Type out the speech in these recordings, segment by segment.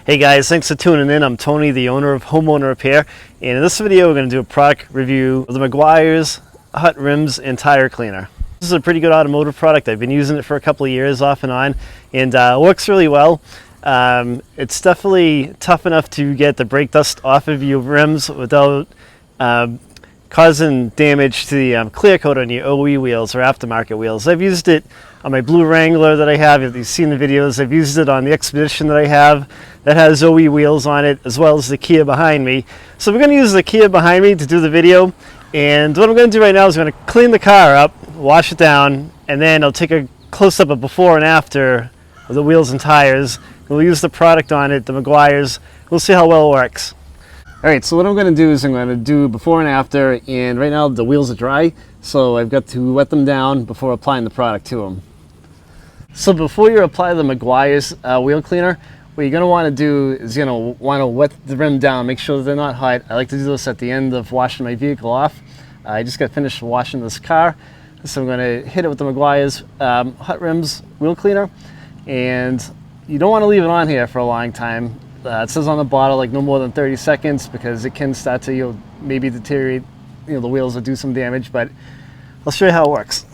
Hey guys, thanks for tuning in. I'm Tony, the owner of Homeowner Repair, and in this video we're going to do a product review of the Meguires Hut Rims and Tire Cleaner. This is a pretty good automotive product. I've been using it for a couple of years off and on, and it works really well. It's definitely tough enough to get the brake dust off of your rims without causing damage to the clear coat on your OE wheels or aftermarket wheels. I've used it on my blue Wrangler that I have. If you've seen the videos, I've used it on the Expedition that I have that has OE wheels on it, as well as the Kia behind me. So we're going to use the Kia behind me to do the video, and what I'm going to do right now is I'm going to clean the car up, wash it down, and then I'll take a close-up of before and after of the wheels and tires. We'll use the product on it, the Meguires. We'll see how well it works. Alright, so what I'm going to do is I'm going to do before and after, and right now the wheels are dry, so I've got to wet them down before applying the product to them. So before you apply the Meguires wheel cleaner, what you're going to want to do is you're going to want to wet the rim down, make sure that they're not hot. I like to do this at the end of washing my vehicle off. I just got finished washing this car, so I'm going to hit it with the Meguires Hut Rims wheel cleaner, and you don't want to leave it on here for a long time. It says on the bottle like no more than 30 seconds because it can start to maybe deteriorate the wheels or do some damage, but I'll show you how it works.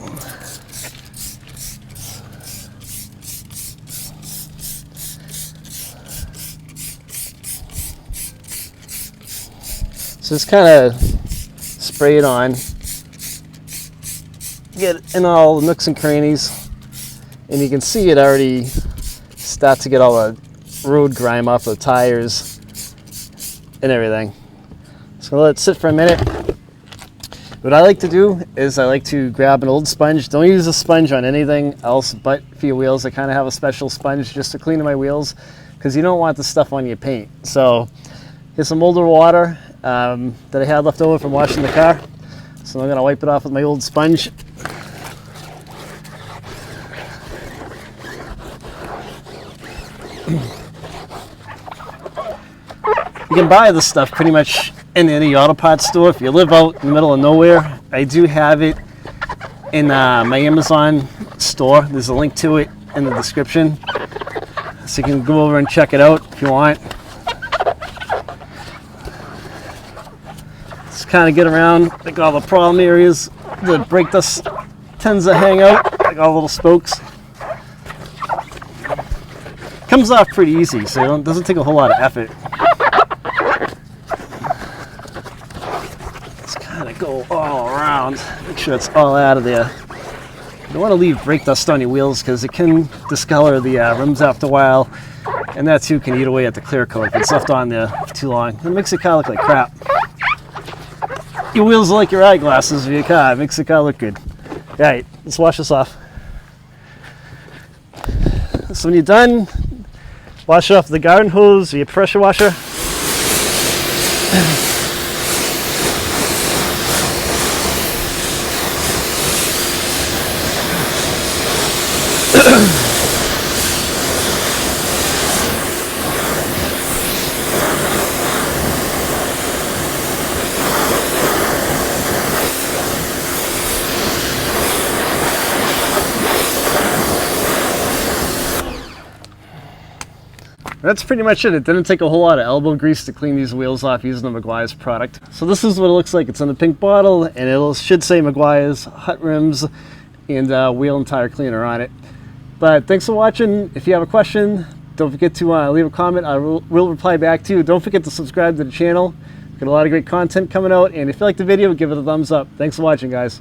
So just kind of spray it on, get it in all the nooks and crannies, and you can see it already start to get all the road grime off the tires and everything. So let it sit for a minute. What I like to do is I like to grab an old sponge. Don't use a sponge on anything else but for your wheels. I kind of have a special sponge just to clean my wheels because you don't want the stuff on your paint. So here's some older water that I had left over from washing the car. So I'm going to wipe it off with my old sponge. You can buy this stuff pretty much in any auto parts store. If you live out in the middle of nowhere, I do have it in my Amazon store. There's a link to it in the description, so you can go over and check it out if you want. Just kind of get around like all the problem areas. The brake dust tends to hang out like all little spokes. Comes off pretty easy, so it doesn't take a whole lot of effort. Go all around, make sure it's all out of there. You don't want to leave brake dust on your wheels because it can discolor the rims after a while, and that too can eat away at the clear coat if it's left on there for too long. It makes the car look like crap. Your wheels are like your eyeglasses of your car. It makes the car look good. Alright, let's wash this off. So when you're done, wash it off with the garden hose or your pressure washer. That's pretty much it. It didn't take a whole lot of elbow grease to clean these wheels off using the Meguires product. So this is what it looks like. It's in a pink bottle, and it should say Meguires Hut Rims and wheel and tire cleaner on it. But thanks for watching. If you have a question, don't forget to leave a comment. I will reply back to you. Don't forget to subscribe to the channel. We've got a lot of great content coming out, and if you like the video, give it a thumbs up. Thanks for watching, guys.